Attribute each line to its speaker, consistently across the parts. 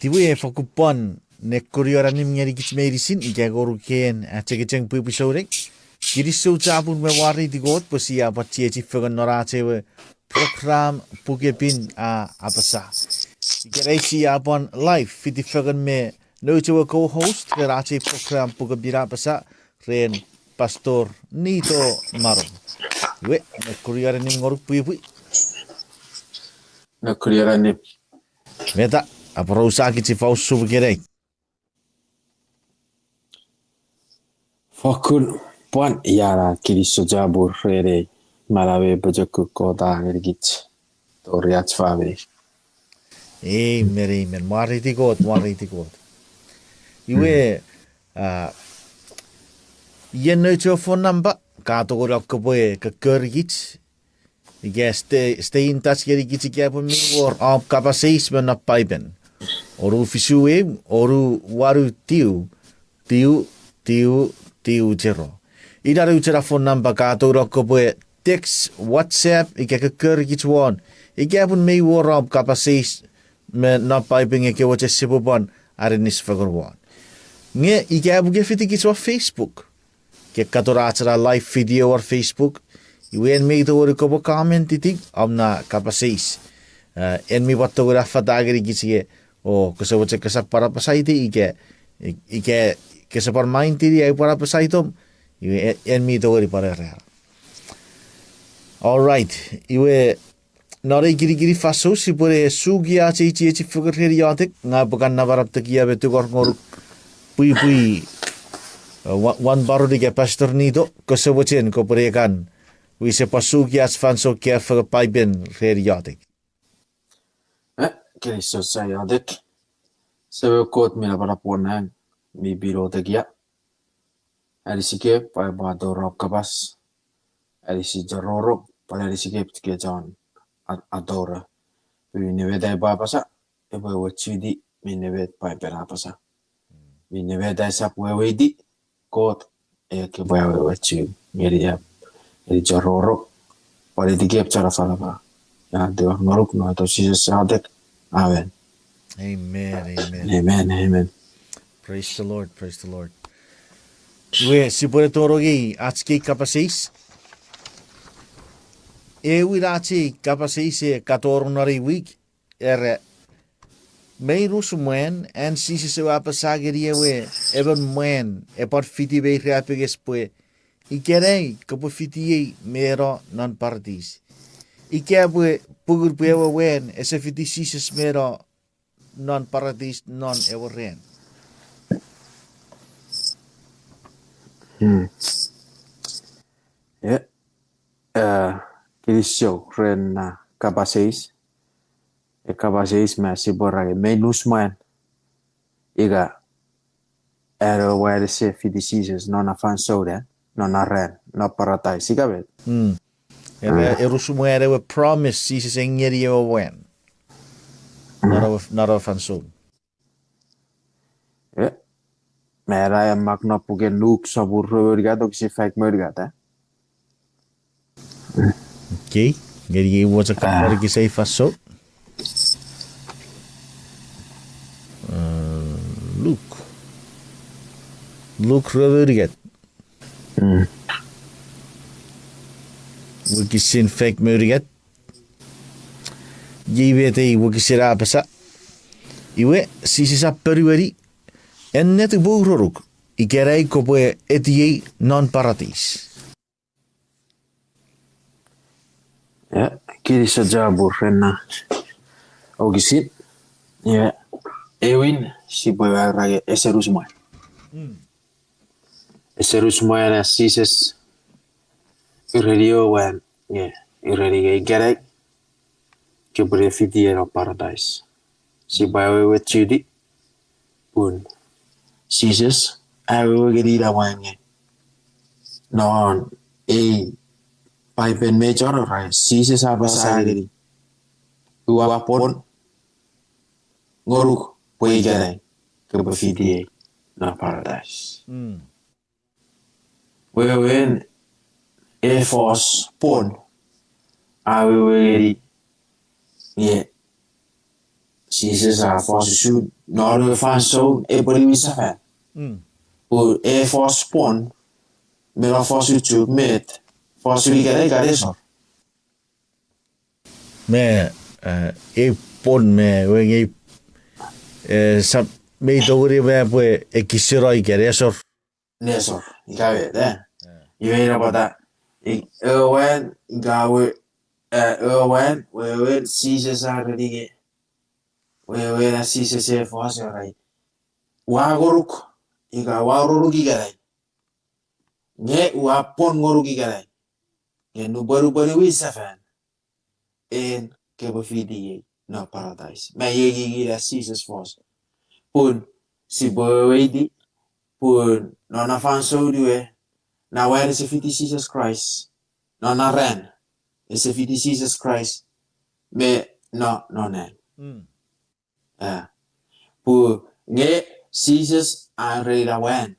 Speaker 1: tiwe fakupon ne kuriораnim ngeri kich medicine ike goru ken chekecheng pupisore kirisu chapun me wari digot posia pachi fagan norache program pugepin apasa ikeresi upon live fiti fagan me no co-host kerache program pugabira pasa ren pastor nito maro we ne kuriораnim ngoru pui
Speaker 2: na kuriораnim
Speaker 1: meta apro kichi fausu gerek
Speaker 2: fakun pwan yara kiriso jabur rere malawe bajaku kota ngergich toriach fave
Speaker 1: amen mariti god iwe yen no phone number ka to go ko boy ka kergich ige stay in touch gergich ke po mi war op kapasis men na paiben oru fisue oru waru tiu zero ida ru phone number ka to ko boy text whatsapp ige ka kergich one ige po mi war op kapasis men na paiben ke wache sibobon arenis fagon one nge ige abuge fiti kichwa Facebook ke katorachara live video or Facebook iwen me to ko comment titik amna kapasis en mi watto gra fatagri gichie o koso wache kasa para pasaite ike kesa par mainti ai para pasaitom en mi to ri para real all right iwe nore giri faso si pore sugia chi fuger yatek nga bukan nabarap takia betu gor ngor pui one baro di pastor nito kosobochen ko prekan we se pasuki as fanso ke for paiben yatek
Speaker 2: kiriso sayadek sebe kot mina para ponan mi biro tagia arisike pa badoro kabas arisi jaroro pa arisike ke jan adora mineveda babasa ebe wachidi minevet pa berapasa mineveda sap wedi kot ke bawe wachi meria eri jaroro pare digep cara falaba ya de ngoruk no to si sadek amen amen
Speaker 1: praise the lord we si pore torogi atski kapasis wirachi kapasis katornari week Meirus muen en sisi se wa pasageri we even muen e pot fiti be Irapenges pue ikenai ko fiti mero non paradis ike pugur pue wen ese fiti sisi mero non paradis non everen
Speaker 2: kirisyo ren kapasis kapasis masih borage menus man iga ero where se fiti sisi non afan soda non arren no paradise ikabet
Speaker 1: erus muere we promise sisi engeri wen not of anso
Speaker 2: mera magna pugen nuk sabur rövergat si fake mörgat
Speaker 1: okay ngeri was a kapar ki say faso look rövergat Wikisin fake mörgat GBT wikisira pasa iwe sisi sa perueri en net boeroruk ikerei kope etie non paradis
Speaker 2: kiri saja burrena ogisit ya ewin si puede rage eserus moy sises irredio wan irredio gerek que prefiti no paradise si bawe wechudi pun sises awe gerida wange non paipen major right sises apa sageri dua pon ngoruk pui gerek ke prefiti no paradise wewen Air Force pon awe geri Jesus a force shoot not fan so everybody with fan. Or a force spawn me la force to met force we get a eso.
Speaker 1: Me e pon me when sap me dogri me pue e kisiro I geresor.
Speaker 2: Nesor, ikawe de. You ain't about that. When gawe when Jesus already get when Jesus a force right. Wa goruk iga wa goruk igare. Nye wa pon goruk igare. Nye no baru wi safan. En kebo fidi no paradise. Me ye Jesus force. Pun si boy di pun no na fan so diwe. Na where is fiti Jesus Christ? No na ren. Is fiti Jesus Christ. Me no nen. Pu nge Jesus already da wen.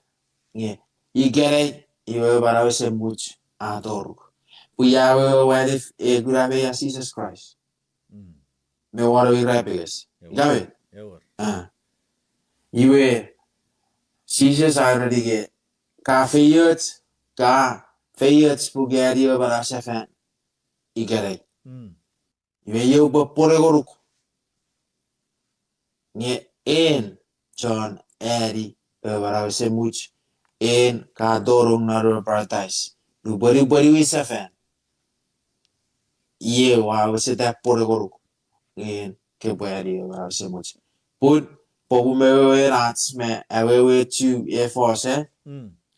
Speaker 2: Nge igere iwe bara se much adoruk. Pu ya where if e grave ya Jesus Christ. Me wara Irapenges. Gawe. Iwe Jesus already get ka feyet pu geri bara se fan igere. Iwe yo bo pore goruk. Nge en chon eri bara se much en ka dorong na paradise. Nu bari wi se fan. Ye wa se da pore goruk. En ke bari bara se much. Put pogume rats me awewe tu e force.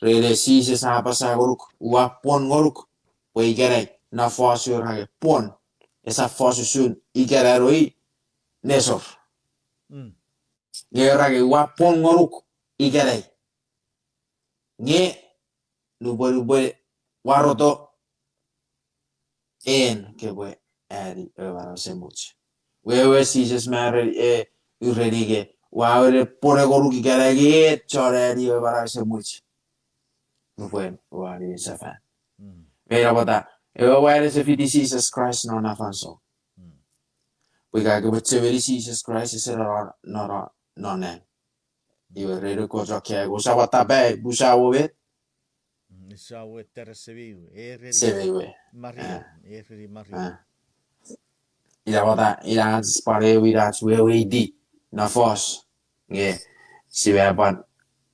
Speaker 2: Rele Jesus apasa goruk. Wa pon goruk. Po igere na force hage pon. Esa force sun igere roi nesor. Nge rage wa pon goruk igere. Nge nu bari waroto en ke bwe eri bara se much. Wewe Jesus mare urerige wa ore pore goruk igere ge chore eri bara se much. Nu bwen wa ri se fan. Mera bota. Ewa where se fiti Jesus Christ no na fanso. We got to Jesus Christ is no nen. You ready ko joke go sabata be busa we
Speaker 1: Sawe terseviu.
Speaker 2: sevewe.
Speaker 1: Maria. Maria.
Speaker 2: Ila bota ila spare we that we di na force. Nge si be ban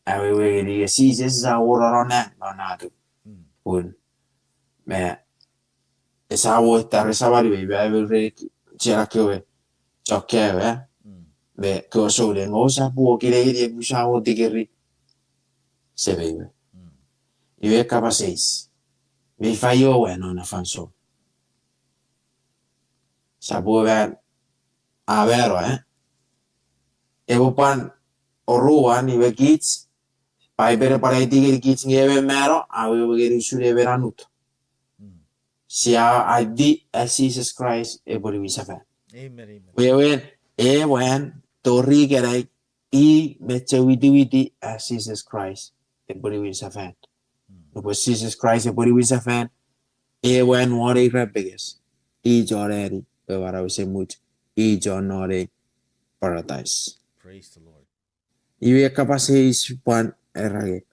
Speaker 2: we di Jesus za wora no na tu. Un me esa wo tar sabari we re chera ke we joke we. Be ko so de ngo sa bu ki de busa wo digeri. Sevewe. Iwe kapa 6. Me fallo bueno na fanso. Sabu ben a vero Evo pan oruan iwe kich. Pai bere para itigeri kich ngeve mero. Awe begeri usure veranut. Sia di Jesus Christ e bori wisafa.
Speaker 1: Amen.
Speaker 2: Wewen wen tori gerai I meche widi as Jesus Christ e bori wisafa. Because Jesus Christ e bori wisafa. Wen wore Irapenges. I joreri bewara wise much. I jonore paradise.
Speaker 1: Praise the Lord.
Speaker 2: Iwe kapase pwan erage.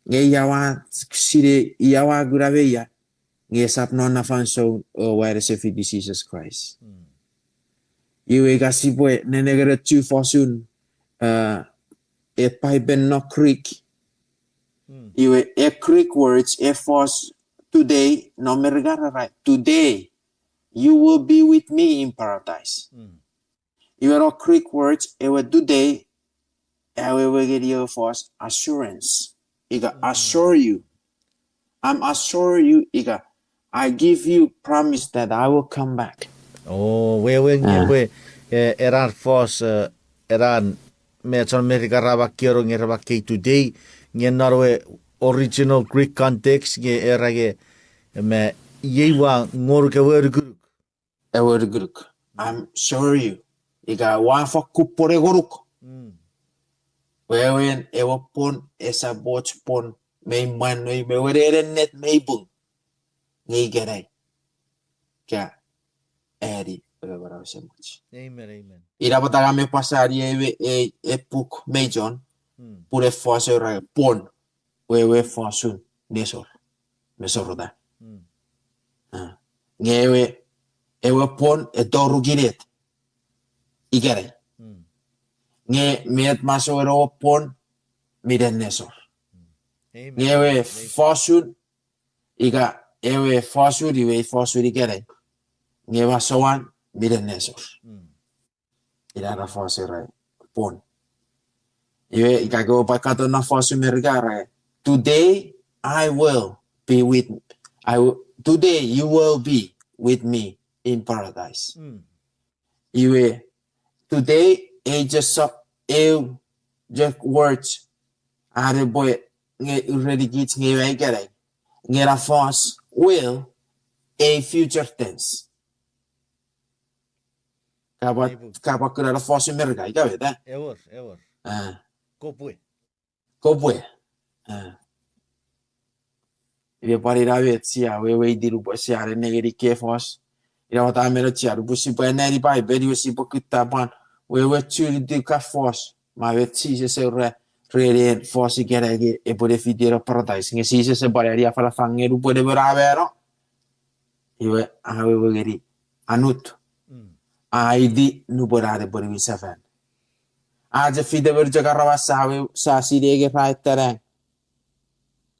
Speaker 2: Nge yawa sire yawa grave ya. Nge sap non na fanso where se fiti Jesus Christ. Iwe gasipwe nenegere tu fosun e paiben no creek. Iwe e creek words e force today no mergara right. Today you will be with me in paradise. Iwe creek words ewe today ewe get your force assurance. Iga assure you. I'm assure you, Iga. I give you promise that I will come back.
Speaker 1: Oh, wewe nge eran fos eran me chon me garaba kioro nge raba ke today nge narwe original Greek context nge erage me yewa ngor ke wer guruk.
Speaker 2: Ewe guruk. I'm sure you. Iga wafa kupore guruk. Wewe ewe pon esa boch pon me man me were net me bung. Nge gerai. Kya eri Para semuchi.
Speaker 1: Amen.
Speaker 2: Irapataga me pasari e puk mejon. Pure fosse ra pon. Wewe fosun nesor. Mesor da. Ngewe ewe pon e doru giret. Igere. Nge met masoro pon miren nesor. Ngewe fosun iga ewe fosun iwe fosun igere. Ngewa sowan miren nesor. Irara fosse ra pon. Iwe ikago pakato na fosun mergara. Today I will be with today you will be with me in paradise. Iwe today just words are boy ready git nge gere. Ngera force will a future tense. Kapa kura force merga ikawe da.
Speaker 1: Ever.
Speaker 2: Kopwe. Iwe parirawe tia we diru siare negeri ke force. Ira wata mero tia ru busi pa neri bai beri wesi pokita pan we churi di ka force ma we si se re force gere ge e pode fidere paradise nge si se bari a fala fange ru pode vero iwe we geri anut aidi nu borare pode mi sefen aja fide ver jaga rawa sa si de ge faitere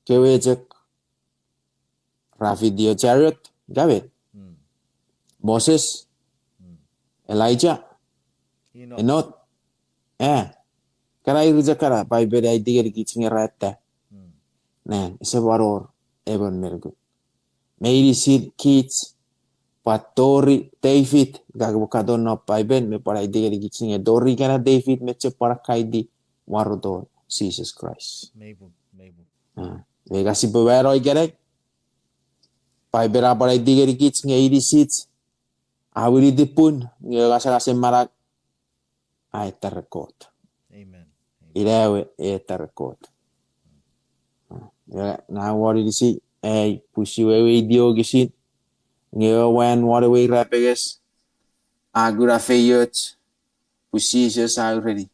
Speaker 2: ke we jek Rafidio chariot gawe Moses, Elijah, Enoch, kara iru jakara pai beda idigeri kichinga rata. Isa waror ebon mergu. Meiri sid kich patori David gagbo no pai ben me para idigeri kichinga dori kana David me para kaidi warodor Jesus Christ.
Speaker 1: Maybe.
Speaker 2: Vega si bevero igere pai bera para idigeri kichinga iri sid awiri dipun ngasa marak ay terkot.
Speaker 1: Amen.
Speaker 2: Ilawe terkot. Na wari disi pusi wewe idio gisit ngewen wari we Irapenges agura feyot pusi Jesus already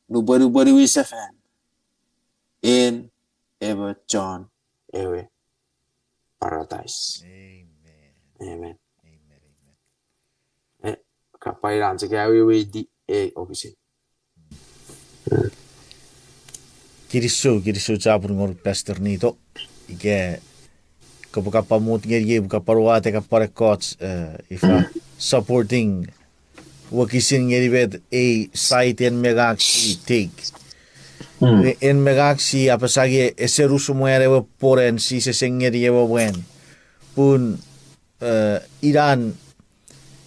Speaker 2: nobody we sefan in ever John ewe paradise. Amen. Kapai ran sekawe we di obisi.
Speaker 1: Kirisu cabur ngor pastor nito. Ike kapag mut ngeri kaparwate kaparekot ifa supporting wakisin ngeri bed a site en megaxi take. En megaxi apasagi eserusu muere poren si se sengeri wen pun Iran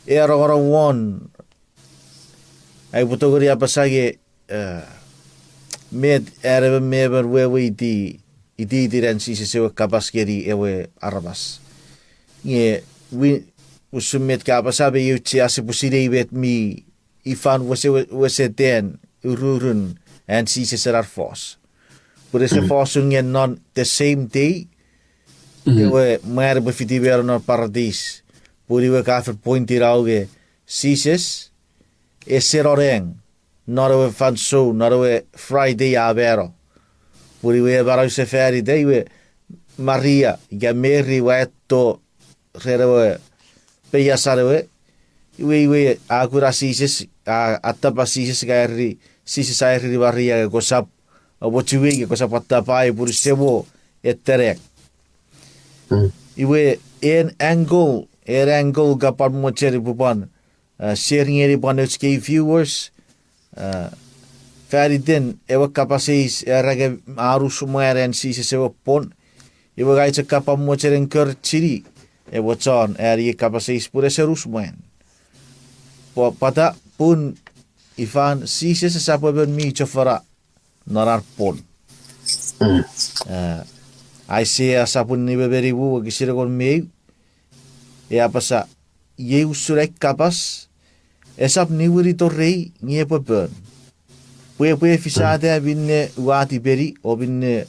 Speaker 1: era won ay butogori apasagi med erebe meber wewe iti diren si se kapas geri ewe arabas nge usumet kapasabe yuchi ase pusire ibet mi ifan wese den ururun and si se serar fos but ese fosun nge non the same day ewe mer befiti ver no paradis puri we kafer pointir auge sises eseroreng not a fan show, not a Friday avero. Puri we barau se feri day we Maria, ya Mary we to rewe peya sarewe. We agura sises atapa sises gairi sises airi Maria go sap obochiwi go sap atapai puri sebo eterek. Iwe en angle gapar mocheri pupan sharing eri panuski viewers Ferdinand ewa kapasis erage arus mueren si se pon ewa gaitse kapa mocheren ker chiri ewa chon eri kapasis pure serus muen pada pun ifan si se sapo ben mi chofara narar pon ai se asapun ni beberi bu gisire kon me pasa ye usurek kapas esap ni wuri to rei ngie pepon Pue fisade binne uati beri o binne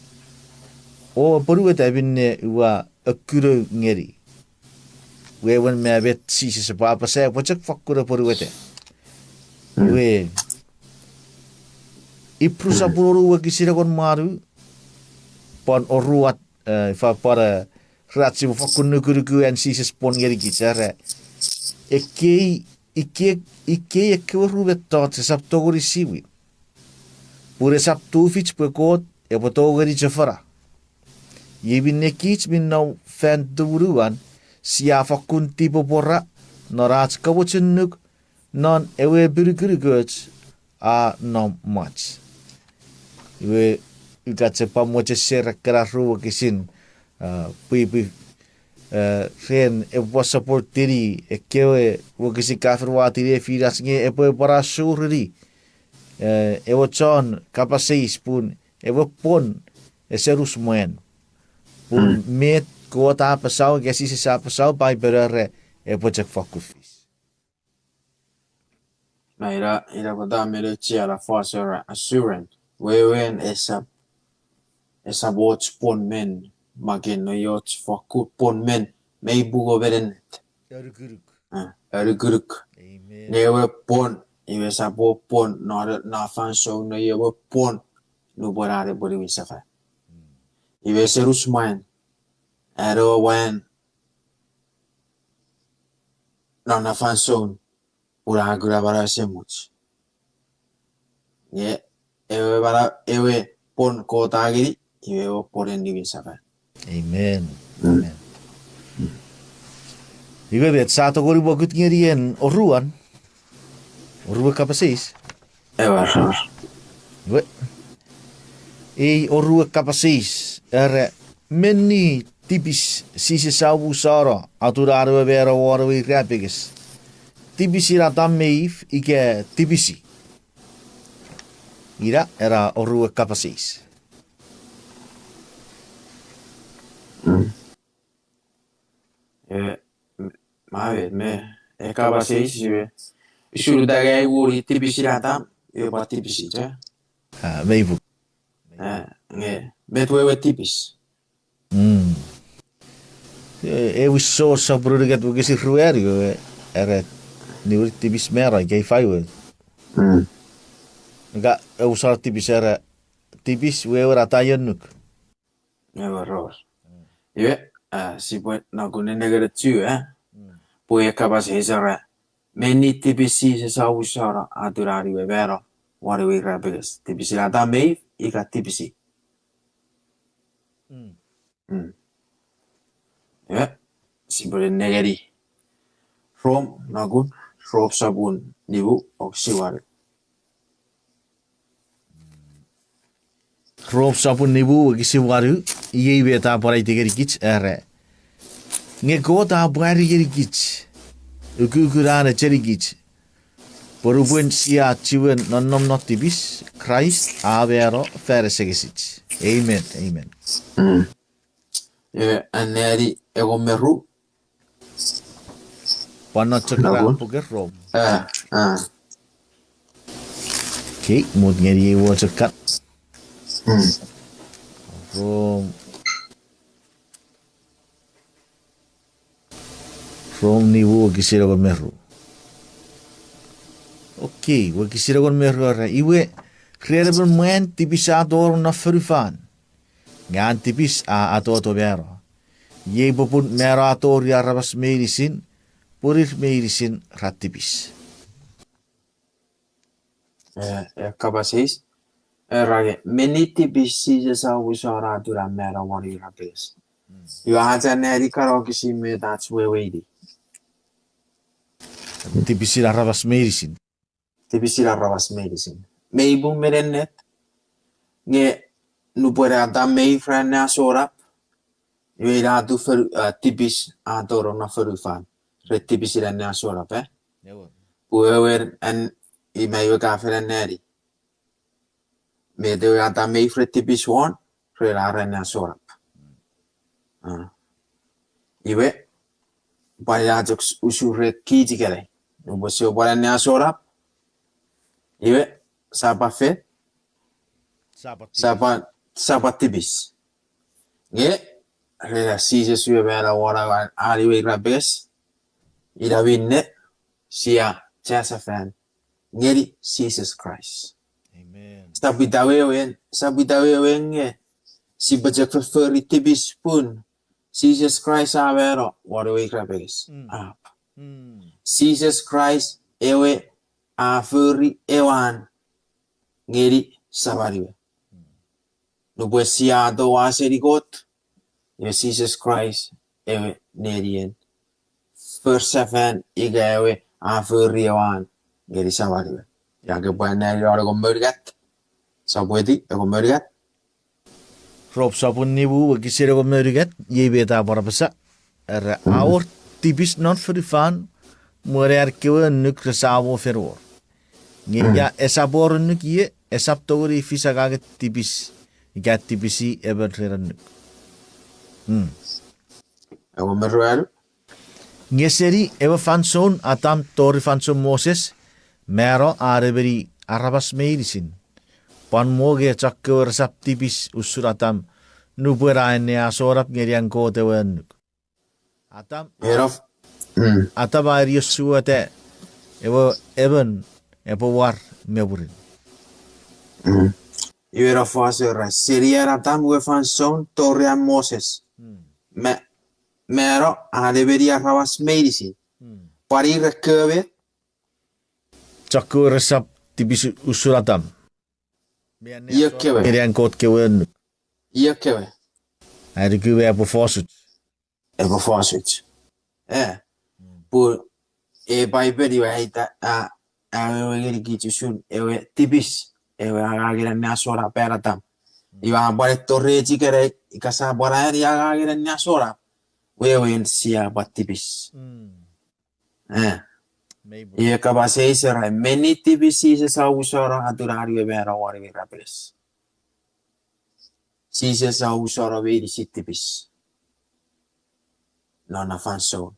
Speaker 1: o porueta binne ua akuro ngeri when me bet si sa papa sa pachak fakura purwete. Iwe iprusa puru wa kisira kon maru pon oruat fa para ratsi fakun nukuruku and si spon geri kisara. Eke ekewe rubet tot se sap togori siwi. Pure sap tu fich pekot e potogori jafara. Yebin ne kich bin nou fan turuan sia fakun tipo porra no rats kawochunuk non ewe burgurguts a no much. Iwe got se pamoche ser kararu kisin pipi ren e was support tiri ekewe wokisi kafirwa tiri firas nge e po para surri e wo chon kapasei pun e wo pon e serus moen pun met kota pasau gesi sa pasau pai berere e po chek fakufis
Speaker 2: na ira kota mere chia la force assurance wewen esa watch pon men magen no yacht fakut pon men may bugo veren erguruk
Speaker 1: amen
Speaker 2: newe pon iwe sabo pon na fan so no yewe pon no borare bori wisafa iwe serus main ero wen na fan so ura grabara semuch ye ewe pon ko tagiri iwe poren ni wisafa
Speaker 1: amen amen Iwe bet sato gori bokut ngerien oruan kapasis
Speaker 2: ewa
Speaker 1: Iwe orua kapasis meni tipis sisi sabu sara aturaro vera wara Irapenges tipisi ratam meif ike tipisi ira era orua kapasis
Speaker 2: me ekaba seisiwe shuru dagai wuri tipisi ratam e ba tipisi ja
Speaker 1: meivu
Speaker 2: nge betwewe tipis
Speaker 1: e wiso sa brugat wogisi ruerio era niuri tipis mera ike faiwe Nga usar tipis era tipis wewe ratayanuk
Speaker 2: ewa ros iwe si poi na kune negara tsu poi ekaba seisara meni tipisi se sa usara adurari we vera wari we Irapenges tipisi ratam me ika tipisi iwe si poi negari from nagun rop sabun nibu oksiwari
Speaker 1: Rob sapun nibu wogisi waru iye beta parai tegeri kich era nge kota bari geri kich ukukurana cheri kich porubun sia chiwen nonnom not tipis Kraist avero feresegesic amen amen
Speaker 2: iwe aneri egomeru
Speaker 1: panot chakra
Speaker 2: Nagun.
Speaker 1: poker rob
Speaker 2: ah
Speaker 1: okay mud ngeri wo chakat from nibu wogisi ro meru okay wogisi ro meru ra iwe creable man tipis ador na frufan ngan tipis a ato vero ye popun mera ator ya rabas medicine purir medicine ratipis
Speaker 2: kabasis rage meni tipisi se sa usara dura mera wari Irapenges yu aja neri karo kisi me that's weweidi
Speaker 1: tipis la rabas medicine
Speaker 2: tipisi la rabas medicine meibu merennet nge nu puede ata mei frane asora yu ira tu tipis adoro na ferufan re tipisi la ne asora pe puewer en imewe ka neri me de ata mei fre tipis one re la rene asora iwe para jok usure kich kere no bosio para ne asora iwe sapa fe sapa tipis nge re la si je suwe vera wara ari we Irapenges Irawinne sia chasafan ngeri Jesus Christ.
Speaker 1: Amen.
Speaker 2: Sabitawewen si bajak feri tipis pun Jesus Christ avero waru Irapenges. Jesus Christ ewe aferi ewan ngeri sabariwe. Nubwe sia do aseri got Jesus Christ ewe nerien. Perseven ekewe aferi ewan ngeri sabariwe. Yang kebanyakan orang komerikat sabwedi komerikat.
Speaker 1: Rob sabun nibu gisere ko meriget yebeta barabasa our tipis non for fan morer kewe nuk resavo feror ya esabor nuk ye esap tori fisagaga tipis gat tipisi eberreran
Speaker 2: Komeruel
Speaker 1: ngeseri ever fanson atam tori fanson Moses mero areberi arabas medicine pan moge chakke resap tipis usuratam nubera ene asorap ngerian ko tewen atam
Speaker 2: erof
Speaker 1: atam air yosuate evo even evo war meburin
Speaker 2: Iwera fasera seriera tam we fanson torre Moses mero adeberia rabas medicine pari rekebe
Speaker 1: chakke resap tipis usuratam
Speaker 2: Ekewe
Speaker 1: ngerian ko kewen
Speaker 2: ekewe
Speaker 1: air kewe evo fosut
Speaker 2: evo fasut por Bible wa ita ewe ngeri kichusun ewe tipis ewe agagira nasora peratam iwa bare torre chikere ikasa bara ya agagira nasora wewe sia batipis Ia kabase sera meni tipis se sa usara aturari we bera wari we rapes si se sa usara we di tipis nona fanso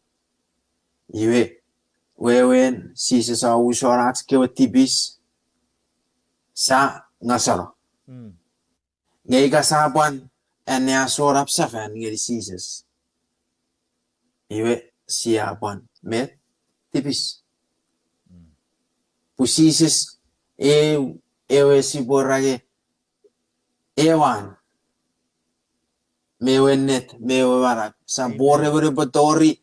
Speaker 2: iwe wewen si se sa usara atske tipis sa ngasara ngei ka saban ene asora psafan ngeri sises iwe siapan met tipis pusises ewe si borage ewan mewe net mewe barak sa borre betori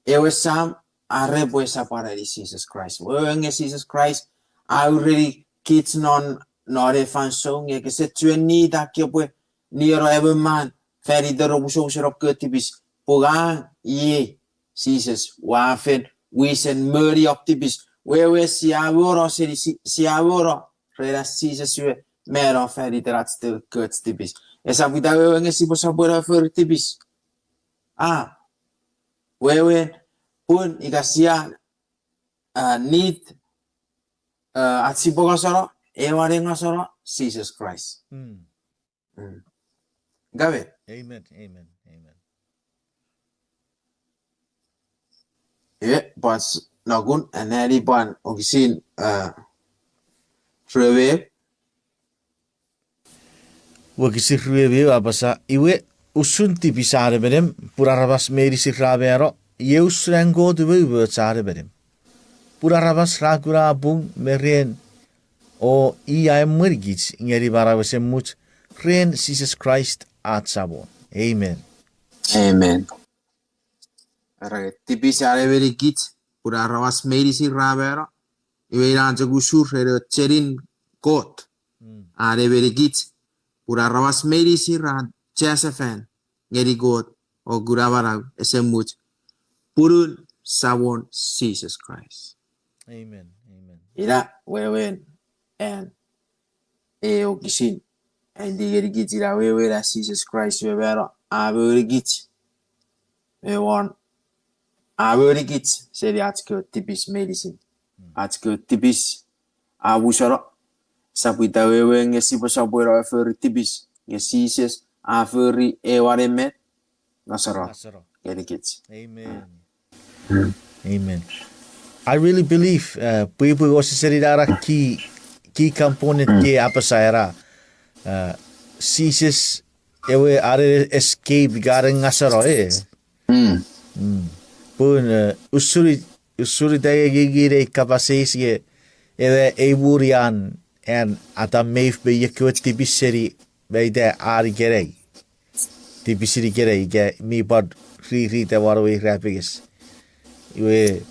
Speaker 2: ewe sam arebo esa para di Jesus Christ wewe nge Jesus Christ already kich non nore fanso nge ke se ni da ke pwe ni ro ewe man feri de ro buso serop ke tipis poga ye Jesus wafen wisen murray of tipis wewe si avoro si avoro rera Jesus we mero feri de rat de ke tipis esa vida wewe nge si bosa bora fer tipis wewe pun ikasia need atsiboga soro eware ngasoro Jesus Christ gabe
Speaker 1: amen
Speaker 2: pas nagun anari ban ogisin treve
Speaker 1: wakisi ruebe abasa iwe usunti pisare berem purarabas meri sirravero yeus rango de wewe tsare berem purarabas ragura bung merien o ia mergits ngeri barawese much ren Jesus Christ at sabon amen
Speaker 2: ara tipis are very kit pura rawas meri sirravero iwe ranche gusur re cherin kot are very kit pura rawas meri sirra chasafan ngeri god o guravara esemuch purun sabon Jesus Christ
Speaker 1: amen
Speaker 2: ira wewen and okisin and the gitira wewe la Jesus Christ webero aburi git we want aburi git seri atsko tipis medicine atsko tipis abusoro sapita wewe ngesi posaboro fer tipis ngesises aferi ewareme nasaro gedikit
Speaker 1: amen I really believe people was seri dara key component ke apa saya Jesus ewe are escape gareng ngasaro pun usuri daya gigire kapasisi ede eburian en atam meif be ekewe tipis be de ari gerei. Tipis gerei ge mi bod ri te waro Irapenges. Iwe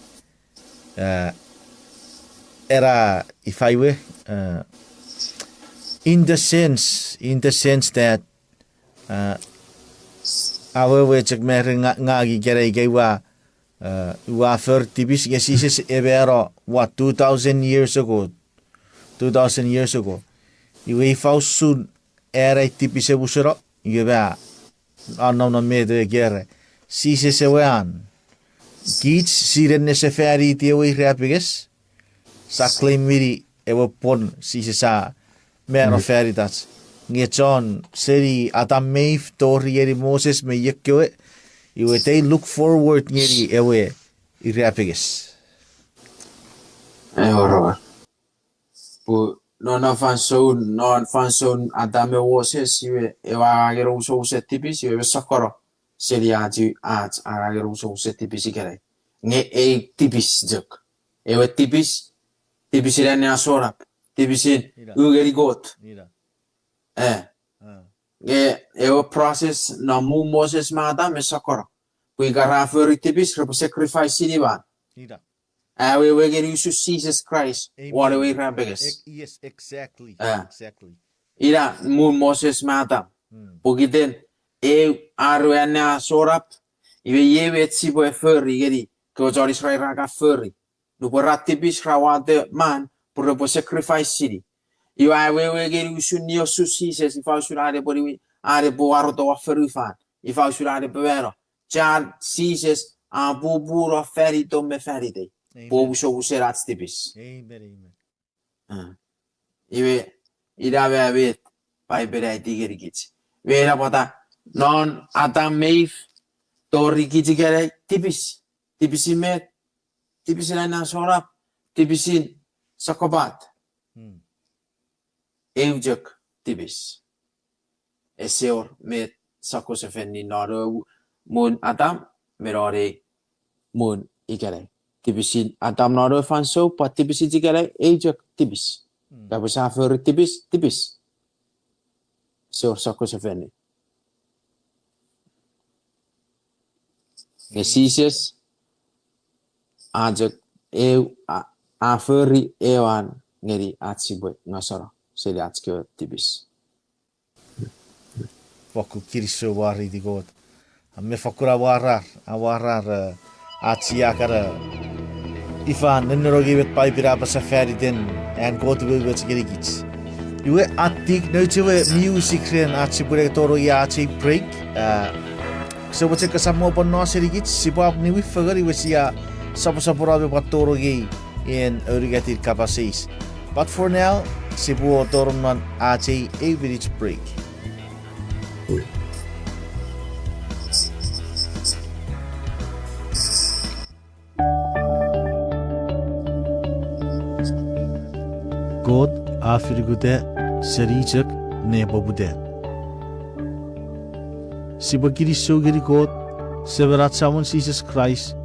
Speaker 1: era ifaiwe in the sense that awewe cek mer ngagi gerei ge wa fer tipis ge sises evero what 2000 years ago. Iwe fausun era tipis e busero iwe ba anna mede gere sises ewean kich siren se feri te we Irapenges sakle miri ewe pon sisesa mero feri dat nge chon seri atam meif tori eri Moses me ekewe iwe they look forward ngeri ewe Irapenges.
Speaker 2: Ora. Bu non fanson adame Moses iwe ewa agero uso tipis iwe sakoro seri aju agero uso tipis ikere. Nge tipis jok. Ewe tipis irene asorap. Tipisin ugeri got. Ewe process na mu Moses mada me sakoro. We gara for tipis repo sacrifice siniban. We geri usu Jesus Christ. What we Irapenges.
Speaker 1: Yes, exactly.
Speaker 2: Ira mu Moses mada. Pugiden arwene asorap. Iwe yewe tsibo e furry geri. Ko jori srai raga furry. Lupo ratipis rawade man repo sacrifice sini. Iwa we geri usu nio su Jesus if I should ade bori ade boaro to aferu fan. If I should ade bevero. Jan Jesus buburo feri to me feri de. Bobu so userat tipis.
Speaker 1: Amen.
Speaker 2: Iwe ida we wet pai berai tigeri kich. We ra pota non atam meif tori kich gere tipis. Tipisin met. Tipisin na sorap. Tipisin sakobat. Eujek tipis. Eseor met sakosefeni naro mun atam merore mun ikere. Tipisin atam naro fanso pa tipisin ikere eujek tipis. Kapag safer tipis. Seor sakosefeni. Esises ajek aferi ewan ngeri atsiboy ngasara seli atske tipis.
Speaker 1: Foku kiriso wari di god. Me fokura warar atsiakara ifan nenrogi wet paipira pa safari den en god wet gerigits. Iwe atik noitewe music ren atsibure toro ya atsi break. So what's kasamo pa no serigits sibab ni wifagari wesia sapurabe pa toro gi in origatir kapasis. But for now, sibuo toro man atsi average break. God afirgude serijak ne babude. Sibagiri sogiri God severat samun Jesus Christ.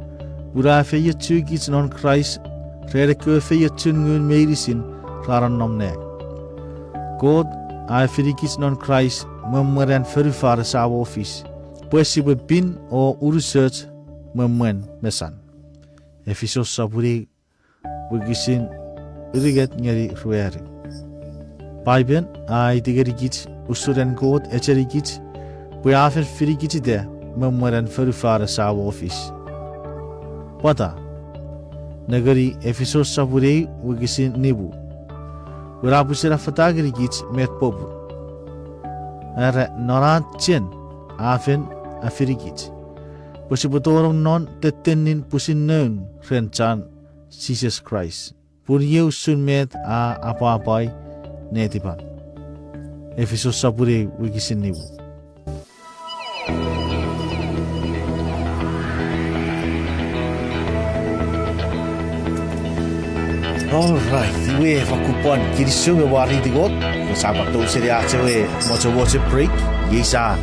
Speaker 1: Bura feya tugits non Christ redekö feya tungun medicin raran nomne. God afirgits non Christ memeren verifare sa office. Pues sibe bin o uresearch memen mesan. Efesos saburi begisin iriget ngeri rueri. Baiben ai digeri git usuren God echeri git bu afer firi git de memeren verifare sa office. Pata nagari Efesos saburi begisin nibu. Berapu sera fatageri git met pobu. Are norat chen afen afirigit. Pusi betorong non tetenin pusin neun renchan Jesus Christ. Pur yeu sun met apa-apai netipan. Efesos sabure wigisin nibu. Alright, iwe fakupan kirisu me wari digot. Sabat tu seri ace we moco break. Yesa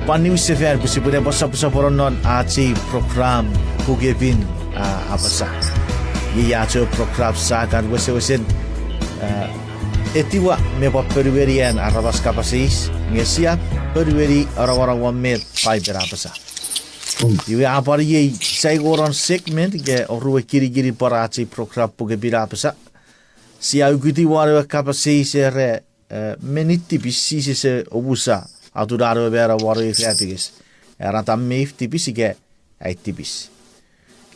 Speaker 1: Paniu sefer busi bude bosa poronon aci program pugevin apasa. Ia aci program sakan wesen etiwa me pa perwerian arabas kapasis ngesia perweri orang-orang wamet pai berapasa. Iwe apar ye sai goron segment ge oruwe kiri para aci program pugevin apasa. Si augudi ware kapasis re Meni tipis se obusa Aturaro vera ware Irapenges. Era tammif tipis ike ai tipis.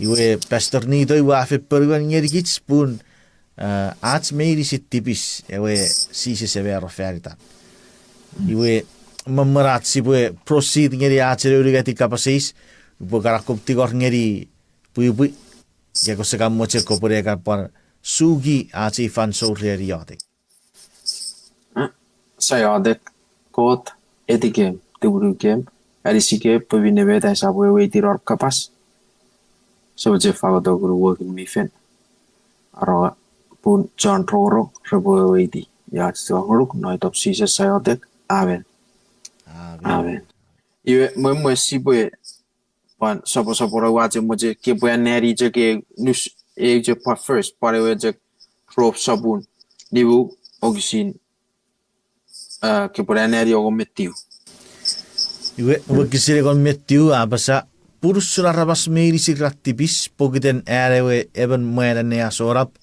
Speaker 1: Iwe pastor ni doi wa fe perwan ngeri kich pun ats meiri si tipis ewe se vera ferita. Iwe memerat si bue proceed ngeri atsere urigati kapasis bu karakop tigor ngeri pui ya ko sekam moche ko pure ka par sugi atsi fan so riate.
Speaker 2: Sayadek kot etikem tiburukem arisike pevine ta sabwe tiror kapas soje fagodo guru working mifen aro pun chon roro rebo weti ya soruk night of season sayadek amen amen iwe mo sibwe pan sopo waje moje ke neri je ke nus e je pa first pare we je crop sabun nibu ogisin ke neri ogo metiu.
Speaker 1: Iwe kisire kon metiu abasa purusura rabas meiri sigratibis pogiden erewe even muera nea sorap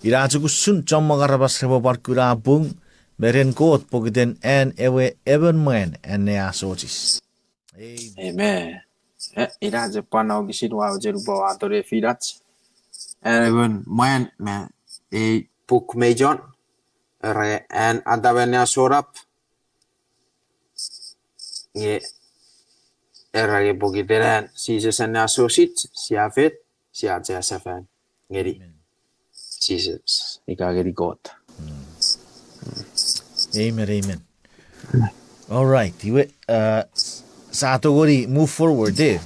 Speaker 1: irajuku sun chomma rabas rebo parkura bung beren kot pogiden en ewe even muen en nea sochis.
Speaker 2: Amen. Iraje pana ogisin wa jeru bawa tore firats even muen me e puk mejon re en adavenia sorap ye era ye bogiteran si se sana sosit si afet si aja safan ngeri Jesus ikageri God.
Speaker 1: Amen. All right, iwe sato gori move forward there.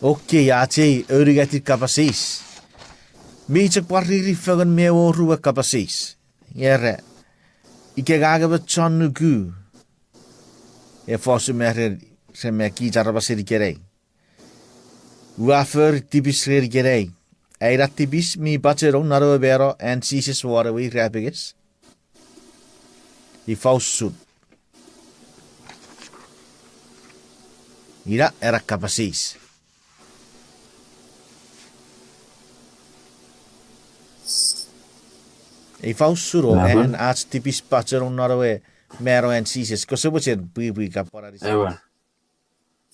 Speaker 1: Okay, ache urigati kapasis. Mijak pariri fagan mewo ruwa kapasis. Yere ike gagaba chon gu. E fosu mere se me ki jarabasiri kerei. Wafer tipis rer kerei. Eira tipis mi bachero naro bero en sises ware we Irapenges. I fausud. Ira era kapasis. I fausuro en ats tipis bachero naro we mero en sises. Koso bochen bui ka pararis.
Speaker 2: Ewa.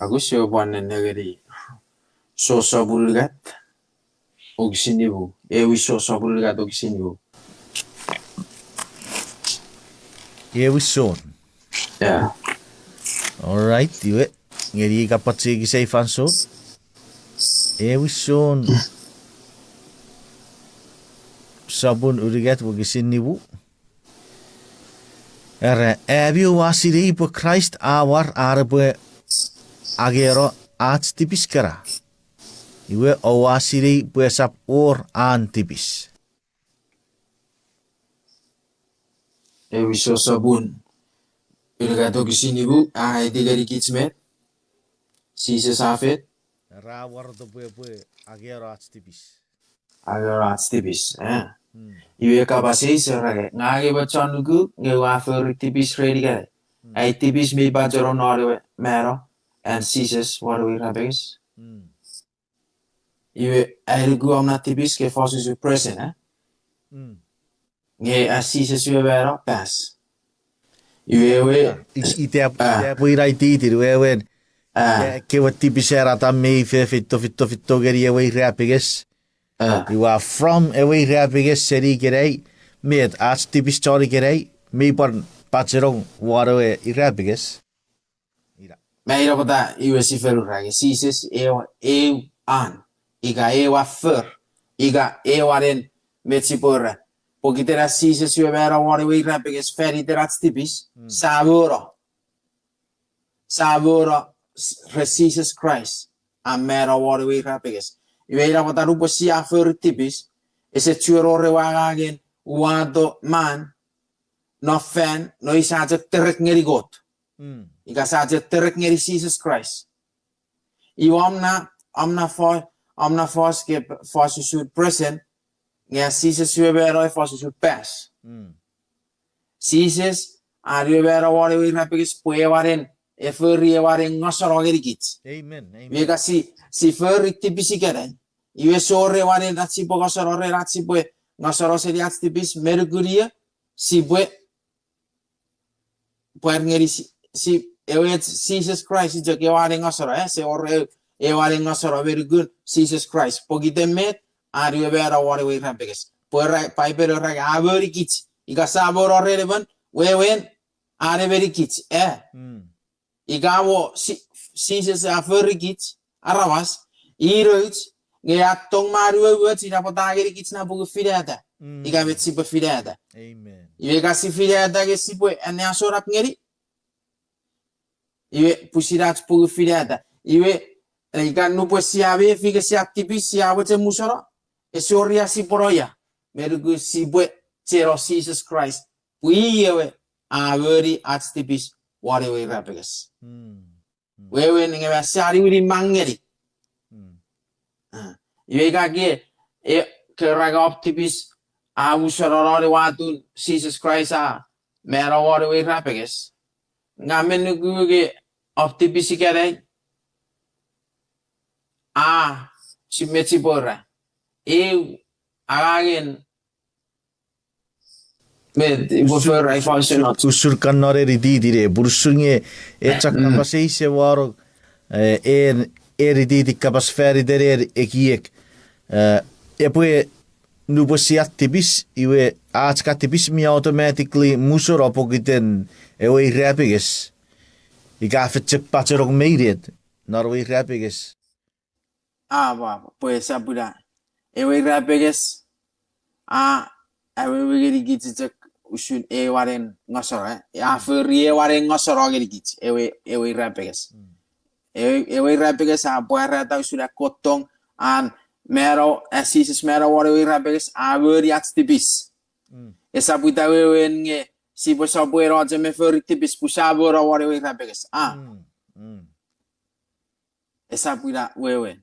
Speaker 2: Aku sio bwana negeri. So sabulgat. Ogisinibu. Ewi so sabulgat ogisinibu.
Speaker 1: Here we saw.
Speaker 2: Yeah.
Speaker 1: All right, iwe ngeri ka patsi ki sei fanso. Here we saw. Sabun urigat ogisinibu. Ebiu wasiri po Kraist awar arbe agero ats tipis kara. Iwe o wasiri po sap or an tipis.
Speaker 2: Ewi so sabun. Iligato kisinibu. Digari kitsmet. Si se safet.
Speaker 1: Rawar to po agero ats tipis.
Speaker 2: Agora tipis. Iwe kapasi serage. Ngage bachon nugu. Nge wafer tipis ready gare. Ay tipis mi bajoro nore mero. And sises waru Irapenges. Iwe ayrugu amna tipis ke fosus u present. Nge sises u vero pass. Iwe we.
Speaker 1: Ite po irai titir wewen. Ke wat tipis era ta mei fe fitto geri ewe Irapenges. You are from ewe Irapenges seri gerei. Met ats tipis chori gerei. Me par pacherong waru Irapenges.
Speaker 2: Meira bota iwe si feru rage. Sises e an. Iga ewa fer. Iga ewa den metsi porra. Pokitera sises u vera waru Irapenges feri terats tipis. Saburo resises Kraist. Amera waru Irapenges. Iweira bota rupo si afer tipis. Ese chuerore wagagen. Wado man. No fan. No isajak terek ngeri got. Ika saja terek ngeri Jesus Christ. Iwa amna fast ke fast shoot present. Nga Jesus webera fast shoot pass. Jesus ari webera wale Irapenges poe waren eferi waren ngasoro ngeri kich.
Speaker 1: Amen. Amen.
Speaker 2: Ika si feri tipisi keren. Iwe sore waren ratsi po ngasoro re ratsi poe ngasoro seri ats tipis merguria si poe poe ngeri si ewe Jesus Christ ija ke waren ngasoro se ore e waren ngasoro very good Jesus Christ pogite met ari webera wale Irapenges poe pai pero ra averi kich ika saboro relevant wewen are very kich ika wo Jesus averi kich arawas iroich nge atong mari wewe tina potageri kich na bugu fidata ika bet sipa fidata
Speaker 1: Amen.
Speaker 2: iwe kasi fidata ke sipo ane asorap ngeri iwe pusirat bugu fidata iwe ika nupo siabe fike siap tipis siabe te musoro esoria siporoya merugu sibwe Zero Jesus Christ. Wewe averi ats tipis warewe Irapenges. Wewe ningewe sari wiri mangeri. Iwe kage keraga op tipis sororore watun Jesus Christ mera warewe Irapenges. Ngamen nuguge op tipis ikere simeti bora. Agagen
Speaker 1: Usur kannareri diidire bursunge etsak seise waro eri diidi kapas fääriderer ekiek epue nubosi attibis iwe aatskattibis mi automatically musor opogiten ewe Irapenges ikafetse patserok meiret narwe Irapenges
Speaker 2: pues abuda ewe Irapenges ewe geri gits usun waren ngasoro aferi waren ngasoro geri gits ewe Irapenges ewe Irapenges boera ta sudah kotong an mero Jesus mero warewe Irapenges averi ats tipis esa buta wewe nge si bosa boero je me feri tipis pusabora warewe Irapenges esa buta wewe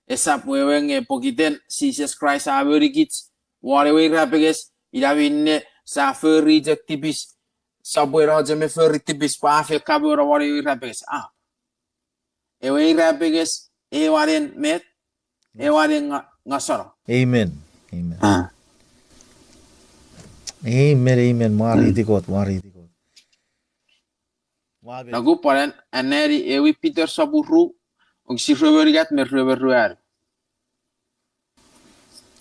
Speaker 2: esa wewe nge pokiten Jesus Christ averi gits warewe Irapenges idavinne sa feri je tipis sa boero je me feri tipis pa afe kabora warewe Irapenges ewe Irapenges waren met waren ngasoro.
Speaker 1: Amen. Amen. Mari di God.
Speaker 2: Lagu paren aneri ewi Peter saburu og si röverigat med röverruar.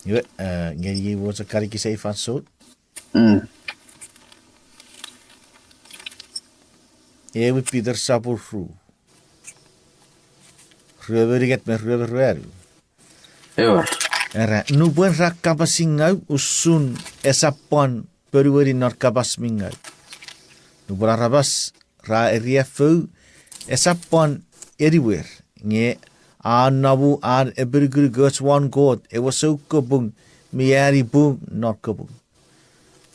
Speaker 1: Iwe ngeri wo sa kariki sei fansot. Ewi Peter saburu. Röverigat med röverruar. Era nubuan rakapasingau usun esapon perueri narkapasmingau. Nubura rabas ra eriafu esapon everywhere. Nge nabu eberguru God's one God. So kubung miari bung narkabung.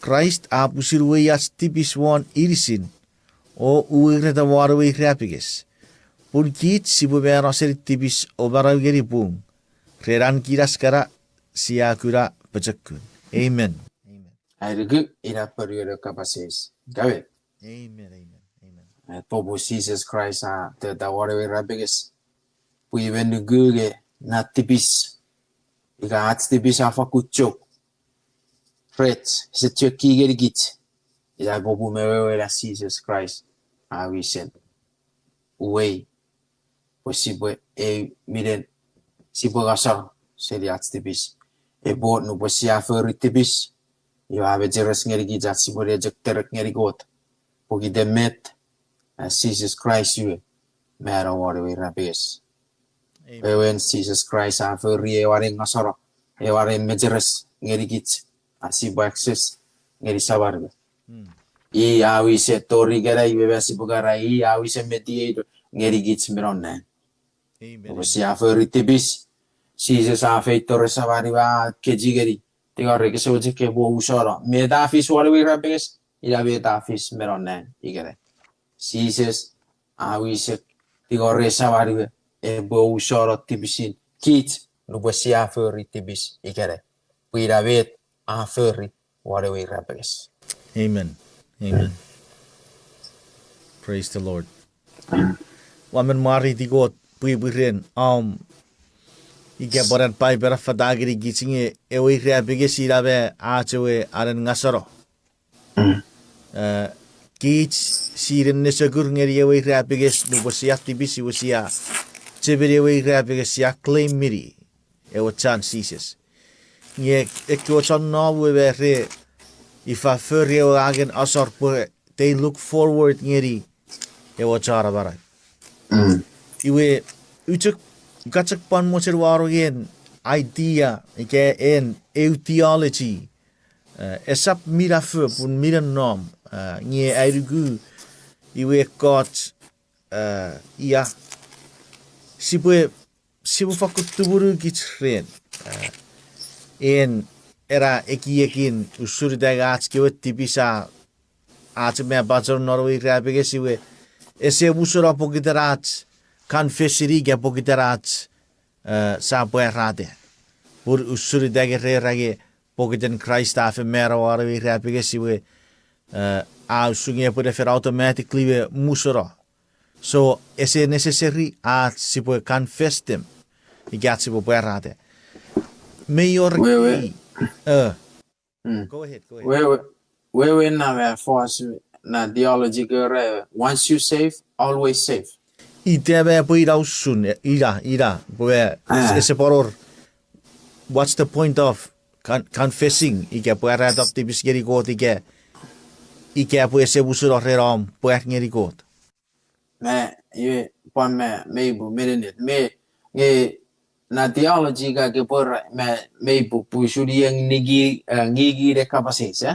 Speaker 1: Kraist apusirwe yas tipis one irisin o uireta warwe Irapenges. Pun kich si bubera seri tipis obarau geri bung. Reran kiras kara siakura pecekun. Amen.
Speaker 2: Ayrıgı ira periode kapasis. Gawe.
Speaker 1: Amen.
Speaker 2: Popo Jesus Christ te warewe Irapenges. Pui venu guge na tipis. Ika ats tipis afa kuchok. Fret se tjöki geri git. Ila popo mewewe la Jesus Christ. We sent. Uwei. Posible miren. Si bogasar seri ats tipis bot no posia feri tipis yo ave jeres ngeri gijat si bode jek terek ngeri got pogi demet Jesus Christ you mera warewe Irapenges when Jesus Christ feri waren ngasoro waren mejeres ngeri git asibo access ngeri sabar awi se tori gara ibe si bogara awi se meti ngeri git meronne posia feri tipis Jesus feito resavariva kejigeri tigore ke soje ke bo usoro me da fis warewe Irapenges ila be da fis meronne igere Jesus, wisek, tigore savariwe, bo usoro tipisin, kich, nubasi afuri tipis, ikere. Pira vet, afuri, whatever Irapenges.
Speaker 1: Amen. Amen. Praise the Lord. Wamen mari digot puiburen ike boran pai bera fadagiri gicinge ewe Irapenges irabe achewe aren ngasoro. Kich siren nesagur ngeri ewe Irapenges nubosia tipis iwasia chebere ewe Irapenges ya claim miri ewe chan Jesus. Nge ekko chon no we re ifa furre ewe agen asor po they look forward ngeri ewe chara barai. Iwe utuk gachak pan mocher waro gen idea ike en theology esap mira fu pun mira nom nge airugu iwe got ia sibu fakut tuburu gitren en era ekin usuri daga atske tipisa atme bachor norway Irapenges iwe ese busura pokiterat confessiri ge pokiterat sa poerade pur usuri daga rege pokiten Kraist af mero war Irapenges iwe sunge pur fer automatically we musura so ese necessary at sipo confess them igat sipo poerade mayor go ahead
Speaker 2: Wewe na force na theology gore once you save, always save.
Speaker 1: Itebe po sun ira boe ese poror what's the point of confessing ike po rat of tipis geri got ike po ese busur reram po ngeri got
Speaker 2: Me ye pon me bu merenet me nge na theology ga ke por me bu shuri yang nigi de capaces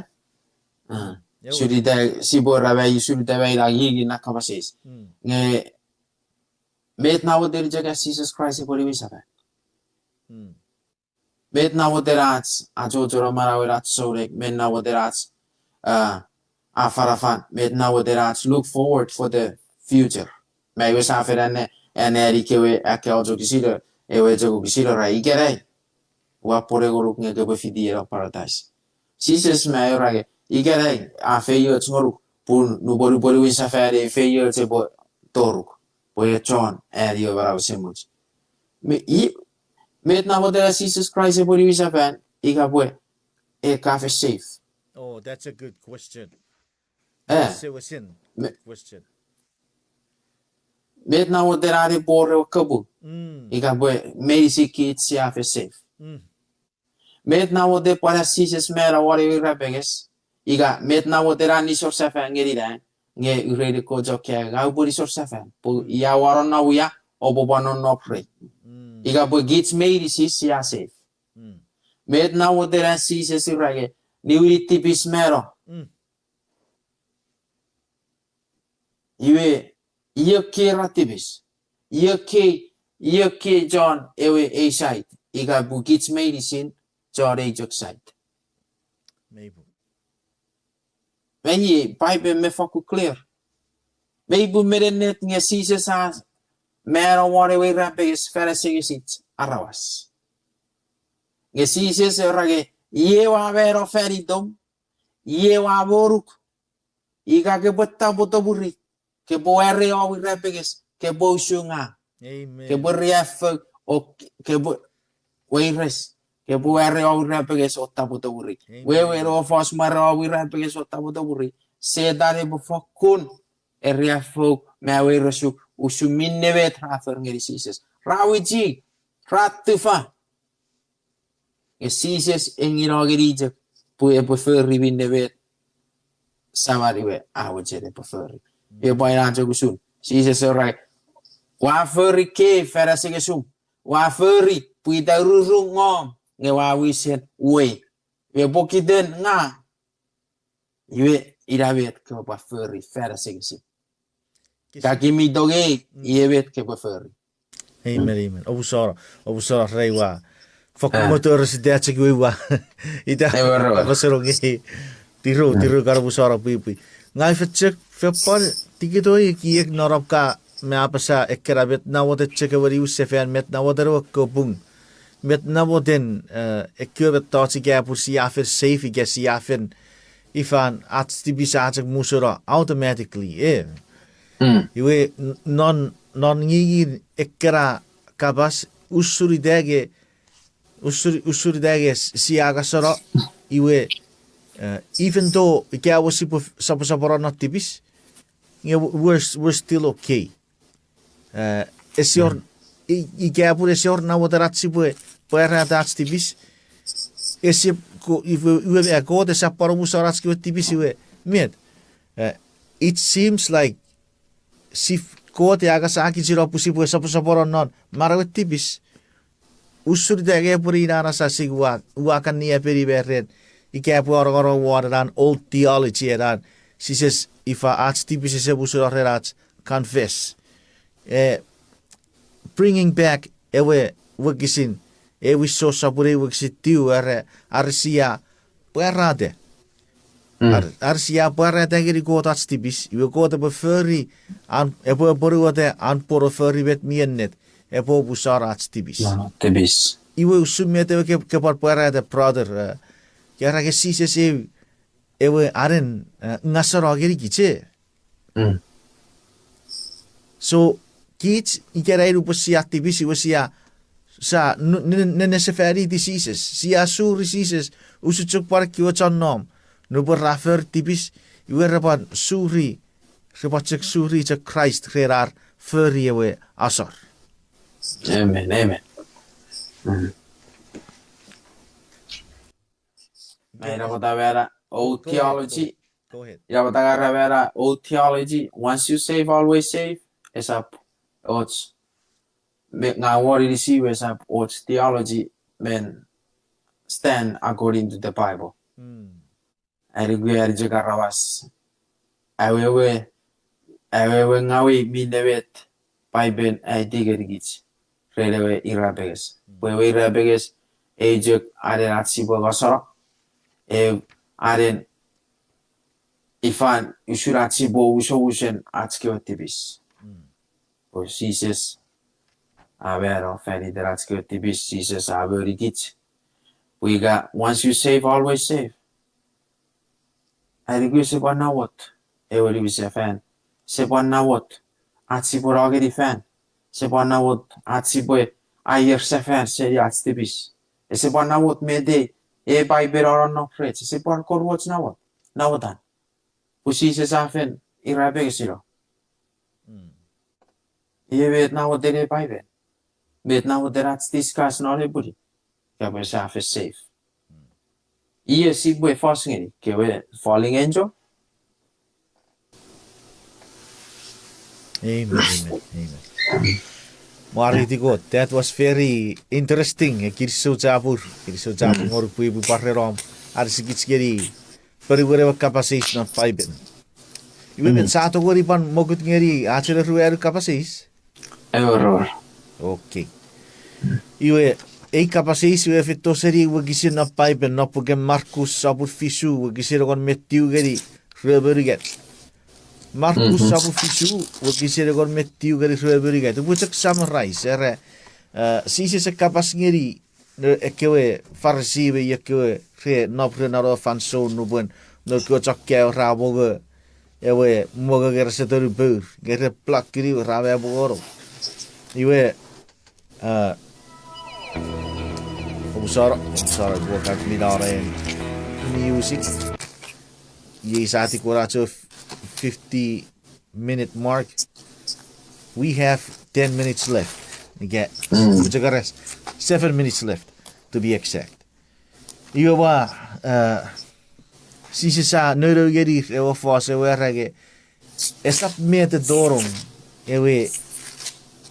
Speaker 2: shuri da si bora ba shuri da ba la nigi na capaces nge met na woder jaga Jesus Christ por ibisa ba met na woderats ajo jora marawerat sore met na woderats afarafan met na woderats look forward for the future me we sa ferane ekewe akeljo kisira ewe jogo kisira ra ikenai wa pore goruk nge ke fidiera paradise Jesus me rage ikenai a feyo tsmoru pun nu boru boru wisa fere feyo te bo toruk bo chon dio bara semuch met na modera Jesus Christ e boru wisa fan ika bo cafe safe.
Speaker 1: Oh, that's a good question. Question.
Speaker 2: Met na modera de bore kabu ika bo meisi kich cafe safe. Met na wode para Jesus mera wari Irapenges iga met na wode rani sorsa fan ngerida nge urede ko jokke ga buri sorsa fan po ya waron na uya obo banon no pre iga bo gits meiri sis ya safe met na wode ran Jesus irage niwi tipis mero iwe yekera tipis yeke John ewe a site iga bo gits meiri sin Jore site.
Speaker 1: Maybe.
Speaker 2: Meni Bible me faku clear. Maybe merenet nge Jesus has mera ware we Irapenges Pharisees it arawas. Nge Jesus rage yewa vero feridom yewa boruk iga ke betta botoburi ke boere o Irapenges ke bo shunga.
Speaker 1: Amen.
Speaker 2: Ke bo riaf o ke bo weires. Ke buere o Irapenges otabutoburi. Wewe ro fos mara o Irapenges otabutoburi. Se dare bu fakun riafo me we resu usuminne vet hafer ngeri Jesus. Rawiji ratufa. E Jesus engiro gerije pu e preferri vinne vet samari we awjere preferri. E boy anjo gusun. Jesus right. Wa ferri ke fera segesum. Wa ferri pu daruru ngom. Nge wa wisen we bokiden nga iwe iravet ke ba ferry fera segisi kakimi doge iwe ke ba ferry.
Speaker 1: Amen. Obusara reiwa motor sidat segui wa ita abasero ngi tiro karo busara pipi Ngai fetchek fepon tikitoi kiek norop ka me apasa ekkerabet na wote chekewari usefen met na wote ro kopung. Met na woten ekewe totsi gapu siafen safe ge siafen ifan at tipis atsek musura automatically. Iwe non ngigi ekkera kabas usuri dege siaga soro iwe even though ikaw sipo sapora not tipis, we're still okay. Esior ikaw esior na wodarat sipo pera that's tipis. Esip iwe go de sapora musarat skiwe tipis iwe met. It seems like si ko te aga sa aki jiro pusipo sapora non marawet tipis. Usur dege puri nana sa sigwa uakan niya peri beren. Ikaw orang-orang waran old theology eran. She says if arts tipis se busur rats confess. Bringing back ewe wagisin ewe so sapure wagsit tiu arsia parade. Arsia parade giri go arts tipis. Iwe go te beferi an epo boruate an poro feri bet miennet. Epo busar arts tipis.
Speaker 2: Tipis.
Speaker 1: Iwe usumete ke par parade brother. Kaya ke si se ewe aren ngasara giri kiche. So kich ikenai rupo siya tipis iwe siya sa nene seferi diseases siya su diseases usuchuk par kiwa chon noom nupo rafer tipis iwe repan suri repachek suri chek Kraist rerar feri ewe asar.
Speaker 2: Amen. Irapenges old theology.
Speaker 1: Go ahead.
Speaker 2: Irapenges old theology. Once you save, always save. It's up. It's now what you see is up. It's theology. Men stand according to the Bible. Eriguer jegarawas. Awewe ngawi minewet. Bible digerigich. Relewe Irapenges. Wewe Irapenges ejek adenatsi bogasara. Aren ifan usuratsi bo ushen atske tipis. O Jesus avero feri deratske tipis Jesus averi kich. We got once you save, always save. I agree se na what. Every we say fan. Se na what. Atsi bo ageri fan. Se na what atsi bo ayer se fan se ats tipis. Se na what me day. Bible oran no preach. Se por kor watch na what. Na what. Pusi se safen Irapenges siro. Ye vet na what de Bible. Vet na what derats discuss no le buri. Ka be safe safe. Ye si boy fasting ke we falling angel.
Speaker 1: Amen. Mari tigot. That was very interesting. Kirso jabur ngor pui bu parrerom. Arsikits geri. Periwere kapasis na Bible. Iwe ben sato gori pan mogut ngeri achere ruer kapasis.
Speaker 2: Error.
Speaker 1: Okay. Iwe kapasis iwe fito seri wagisir na Bible na puge Markus sabur fisu wagisir kon Matthew geri rueberiget. Markus sabu fisu wagisir kon Matthew geri rueberiget. Bucek summarize sisi se kapas ngeri ekewe farsi we ekewe re nopre naro fanso nubun no ko chakke raboge ewe moga gersetor bur gere plakiri rawe bogoro iwe usara buat minare music ye sati koracho 50-minute mark. We have 10 minutes left. Again, 7 minutes left to be exact. Iwa ba sisi sa neuro geri ewa fase werage esap mete dorong ewe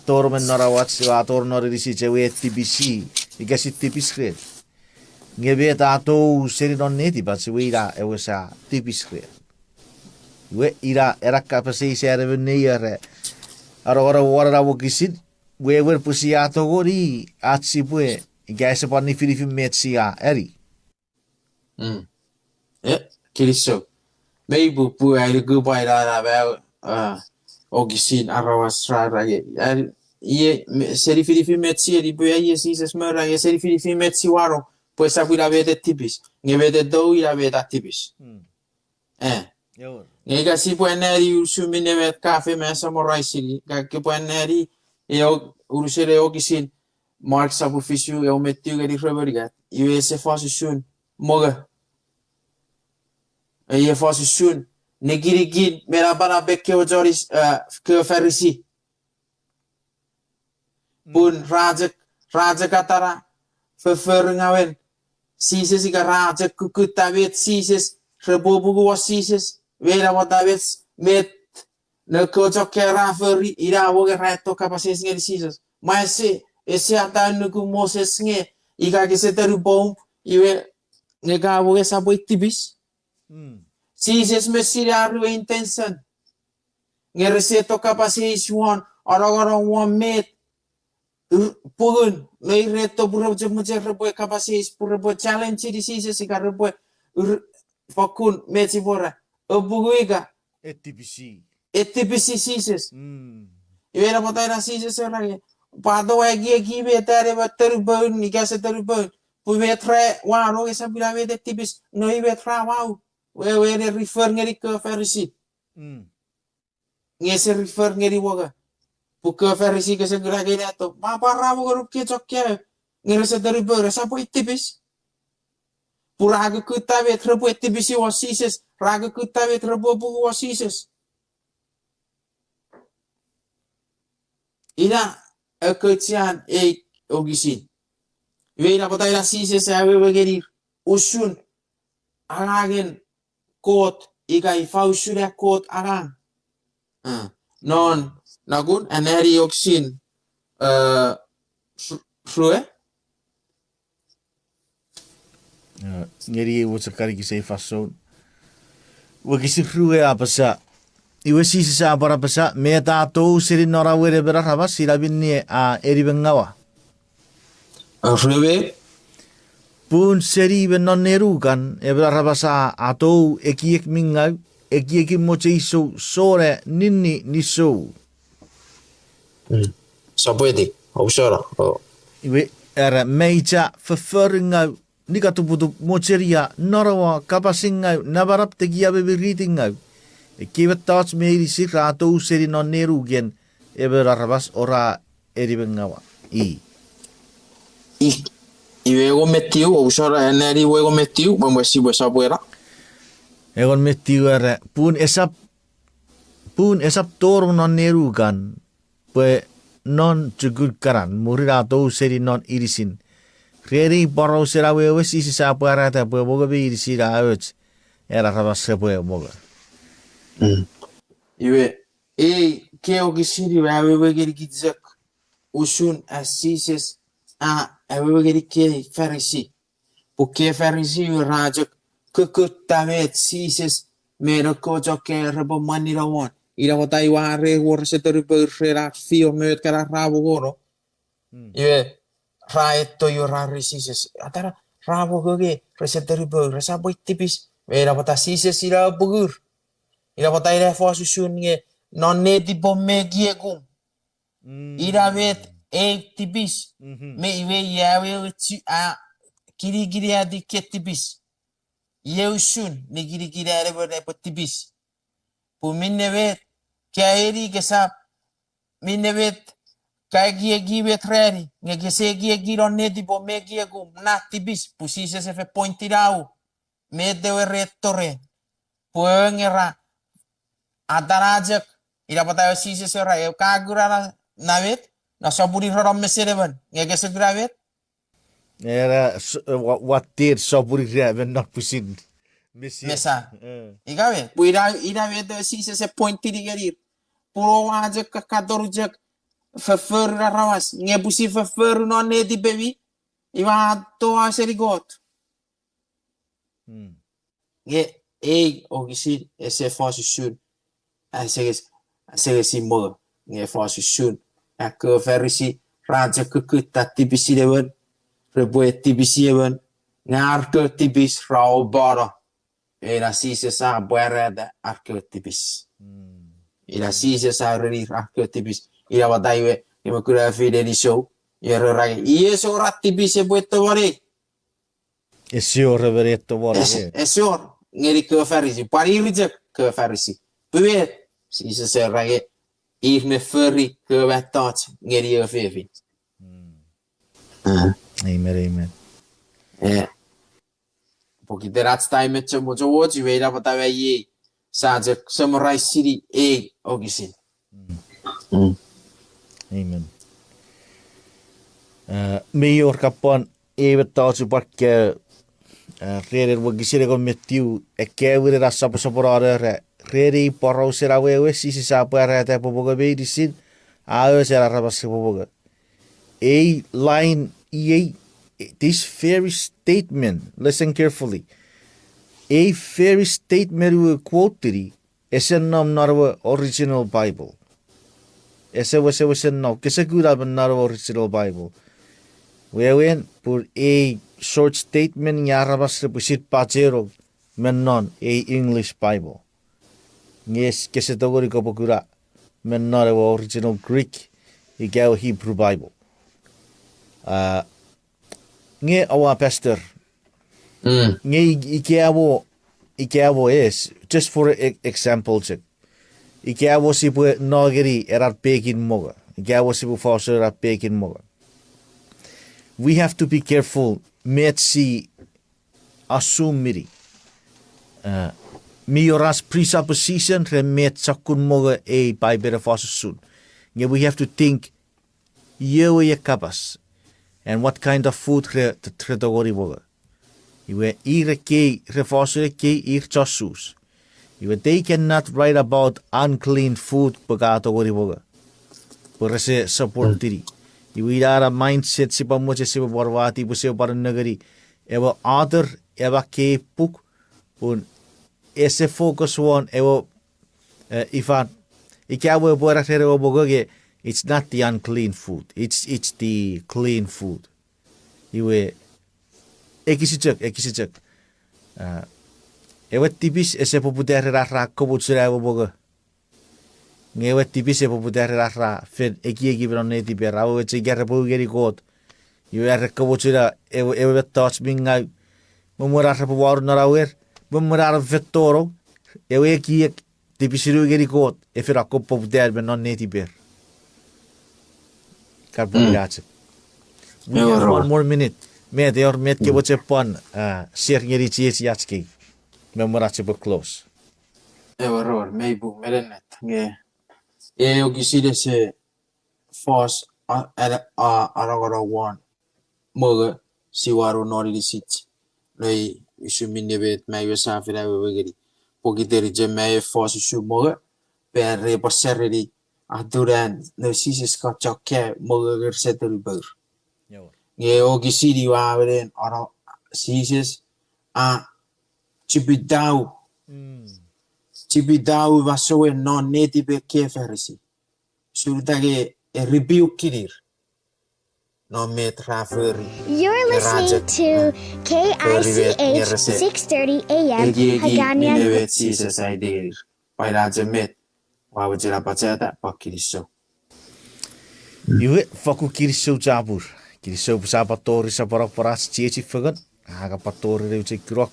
Speaker 1: tormen narawat siwa tor norisi cewe TBC ikasi tipis kred ngebe tato seri non neti bat siwe ira ewe sa tipis kred we ira era kapasi sere venire ora wara wokisid we wer pusiato gori atsi pue igase pani filifi metsia eri
Speaker 2: Kiriso. Maybe pu ai go by la ogisin arawas rara ye seri filifi metsi di pu ai Jesus mera ye seri filifi metsi waro pues a la vede tipis nge vede do ila vede tipis
Speaker 1: Yo.
Speaker 2: nge ga si pu eneri usumi ne met cafe me samurai sili ga ke pu eneri e urusere ogisin Mark sacrificiu eu metiu ga di reverigat e esse faz sun moga e faz sun negirigid merabana bekke o joris ke farisi pun raja katara ngawen sises ika raja kukutawet sises rebobugu was sises vera watawet met ne kojo kera feri ira woge reto kapases ngeri sises maese ese ata nuku moses nge ika keseteru bom iwe ngega woge sabo itibis sises mesira ru intention ngereseto kapases one orang-orang one met pun lei reto pura jemuje rebo kapasis pura bo challenge di sisi sika rebo fakun meti bora obuguiga
Speaker 1: ETPC.
Speaker 2: etipisi sisis ivera potera sisis orage pado egi betare bater ni gase terbun pu vetre wano esa bila vede tipis no vetra wow we refer ngeri ke farisi ngese refer ngeri woga Puka versi ke segera gini atau ma parra mo grup ke chokya ngere dari bere sa po itibis pura aga kutabe trebo itibisi wasises raga kutabe trebo bu wasises ina eketian ogisin veina kota ina sises ave begeri usun alagen kot igai fausura kot arang non nagun aneri oxin frue
Speaker 1: Ngeri wo sakari ki sei fason. Wo ki si frue a pasa. Iwe si sa para pasa me ta to siri nora were bera raba sira binni a Irapengawa.
Speaker 2: frue
Speaker 1: Pun seri ben non nerukan e bera raba sa atou ekiek mingau ekiek moche iso sore ninni niso.
Speaker 2: Sapueti, obsora.
Speaker 1: Iwe era meija vervurringau nika tuputu mocheria norawa kapasingau nabarap te gia bebiritingau. E kiwa taats meiri si ratou seri non nerugen e bera rabas ora Irapengawa.
Speaker 2: Iwego metiu, obsora eneri wego metiu, mamwesi we sapuera.
Speaker 1: Egon metiu era pun esap torong non nerugan pe non cugut karan muri ratou seri non irisin. Reri borau sera wewe si sapuera ta pe boga be irisi raoch era rabas sepue boga.
Speaker 2: Iwe keo gisiri wewe geri gizek usun asises wewe geri ke farisi. Porque farisi rajak kekutamet sises mero kojo ke rebo manirawan. Ira watai ware wor seteru berfera fio met kara rabo goro. Iwe raeto yo rari sises. Atara rabo goge reseteru ber resabo tipis. Ira wata sises ira bugur. Ira wata ira fo susun nge non ne di bomme giegum. Ira vet tipis. Me iwe yawe kiri adi ketipis. Yeusun ni giri are berde potibis. Pu minne vet kairi kesap minne vet kagi vet reri nge kese gi ronne di bo me gi gum na tibis pu si se fe pointirau me de rettore pu ngera adarajak ira pata si se ra e kagura na vet na saburi rom mesereban nge kese gravet
Speaker 1: Era watir soburi ben not pusin.
Speaker 2: mesa ikawe pu ira vet si se pointiri gerir puro wajak kakadorjak fefer rawas ngebusi fefer non ne di bebi iwa to aseri got nge ogisi ese fosu shun asege mo nge fosu shun ak verisi raja kekuta tibisi dewen rebo tibisi dewen ngar ke tibis rau bara Era si se sa buerada archeotipis. Ila si se sa riri archeotipis. Ila wataiwe ima kura fide di show. Ira rage. Ie so ratipis e bueto wari.
Speaker 1: E siore veretto vuole.
Speaker 2: E sure. Ngeri ke farisi. Pari reject ke farisi. Puet. Si se rage. Ir me furry ke wetot. Ngeri e fefi.
Speaker 1: Amen.
Speaker 2: Porque rats time che mo jo ji we ra pata we ye sa je samurai city e ogisin.
Speaker 1: Amen. Me or kapon evet taatsu pakke reder wagisire kon metiu ekewe ra sapo saporare redi porro sera wewe si sapo ara ta popoga be disin a sera rabas popoga. A line e this very statement, listen carefully. A very statement we quoted is in the original Bible. Ese was no, kesa gura not original Bible. We went for a short statement yarabas repusit pachero menon a English Bible. Yes, kesa togori kopokura menon original Greek, ikaw Hebrew Bible. Nge awa pastor. Nge ikeawo is just for example check. Ikeawo sipu nageri erat pekin moga. Ikeawo sipu faso erat pekin moga. We have to be careful. Metsi assume miri. Mioras presupposition remet sakun moga e by better faso soon. We have to think yewe kapas. And what kind of food tretogori boga. Iwe ire ke refosere ke ir chosus. They cannot write about unclean food pagkatogori boga. Por ese support diri. Iwe idara mindset si pamoche si barwati po si parang nagari. Ewa other ewa ke puk un ese focus one ewa ifan ikawe bora tere boga ke. It's not the unclean food. It's the clean food. Iwe ekisichak. Ewe tipis ese popudere rara kobutsura ewe boga. Ngewe tipis e popudere rara fed eki bronne tipe rawo eche gerre bogeri kot. Iwe arre kobutsura ewe touch minga mumura rapa waru narawer mumura vettoro ewe eki tipisiru geri kot efe rakko popudere bronne tipe. One more minute. Met ke boche pwan share ngeri chies yatski. Memorache bo close.
Speaker 2: Error, maybe merenet. Nge. E ogiside se force aragora one. Moga siwaru nori disit. Lei isu minebet mayo safira wegeri. Pokiteri je mayo force isu moga. Per repasseri aturan no sisis ka chokke moga gerseteri ber. Nge ogisidi wa beren aro sisis chibidau vaso e non netibe ke ferisi. Surtage e rebuke kirir. No me traferi.
Speaker 3: You're listening to KICH 6:30 AM Hagania.
Speaker 2: Minebet sisis aidir. Pairaje met. Wawajira pachata pakiriso.
Speaker 1: Iwe faku kiriso jabur. Kiriso sapatori sa paras chichi fagan. Haga patori reuche krok.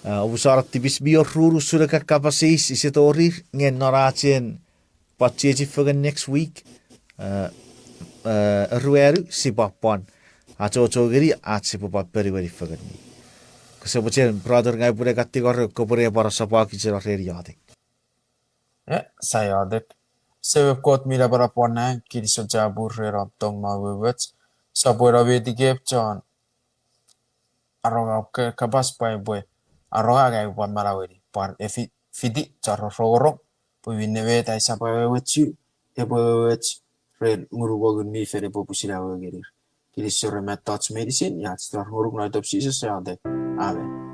Speaker 1: Ubusara tipis bior ruru sudah kapasis isitori ngen norachen pachichi fagan next week. Rueru si pwan. Acho geri si peri fagan. Kesebuchen brother ngai pure kategori kopure para sapaki chera reriade.
Speaker 2: Saya adet. Sebab kot mila para pona kiri sejabur rerap tong mawewet. Sabora wedigep chon. Arong ke kabas pai boy. Arong agai pon marawedi. Pon fidi charo rorong. Puwinewe tai sapa wewetsu. Wewet red ngurugogun mi fere popusila wegerir. Kiri sore met touch medicine. Ya setelah nguruk na autopsi saya adet. Amen.